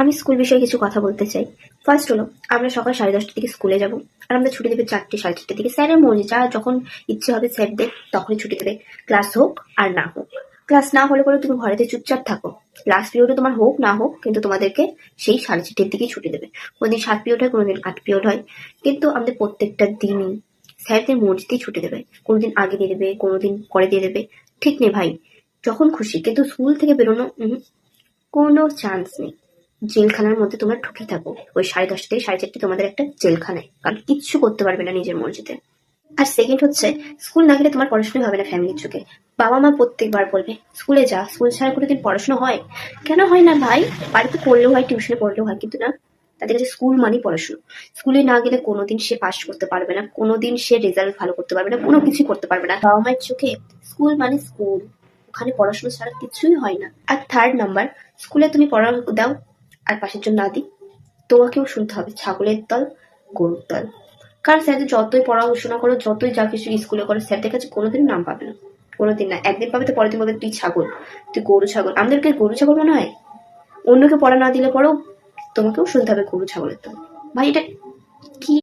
আমি স্কুল বিষয়ে কিছু কথা বলতে চাই। ফার্স্ট হলো, আমরা সকাল 10:30টার দিকে স্কুলে যাব, আর আমরা ছুটি দেবে 4টে 4:30টার দিকে। স্যারের মর্জি, যা যখন ইচ্ছে হবে স্যারদের তখনই ছুটি দেবে, ক্লাস হোক আর না হোক। ক্লাস না হলে পরে তুমি ঘরেতে চুপচাপ থাকো, লাস্ট পিরিয়ডে তোমার হোক না হোক, কিন্তু তোমাদেরকে সেই 4:30টার দিকেই ছুটি দেবে। কোনোদিন 7 পিরিয়ড হয়, কোনোদিন 8 পিরিয়ড হয়, কিন্তু আমাদের প্রত্যেকটা দিনই স্যারদের মর্জিতেই ছুটি দেবে। কোনোদিন আগে দিয়ে দেবে, কোনোদিন পরে দিয়ে দেবে, ঠিক নেই ভাই, যখন খুশি। কিন্তু স্কুল থেকে বেরোনো কোনো চান্স নেই। জেলখানার মধ্যে তোমরা ঢুকে থাকো, ওই 10:30 থেকে 4:30 তোমাদের একটা জেলখানায়, কারণ কিচ্ছু করতে পারবে না নিজের মর্জিতে। আর সেকেন্ড হচ্ছে, স্কুল না গেলে তোমার পড়াশোনা হবে না ফ্যামিলির চোখে। বাবা মা প্রত্যেকবার বলবে স্কুলে যা, স্কুল ছাড়া কোনোদিন পড়াশোনা হয়? কেন হয় না ভাই? বাড়িতে পড়লেও হয়, টিউশনে পড়লেও হয়, কিন্তু না, তাদের কাছে স্কুল মানেই পড়াশোনা। স্কুলে না গেলে কোনোদিন সে পাস করতে পারবে না, কোনোদিন সে রেজাল্ট ভালো করতে পারবে না, কোনো কিছু করতে পারবে না। বাবা মায়ের চোখে স্কুল মানে স্কুল, ওখানে পড়াশোনা ছাড়া কিছুই হয় না। আর থার্ড নাম্বার, স্কুলে তুমি পড়া দাও আর পাশের জন্য না দিই, তোমাকেও শুনতে হবে ছাগলের দল গরুর দল। কারণ স্যারদের যতই পড়াশোনা করো, যতই যা কিছু স্কুলে করো, স্যারদের কাছে কোনোদিন নাম পাবে না, কোনোদিন না। একদিন পাবে তো পরের দিন বলবে তুই ছাগল, তুই গরু ছাগল। আমাদেরকে গরু ছাগল মনে হয়? অন্যকে পড়া না দিলে পরেও তোমাকেও শুনতে হবে গরু ছাগলের দল। ভাই এটা কি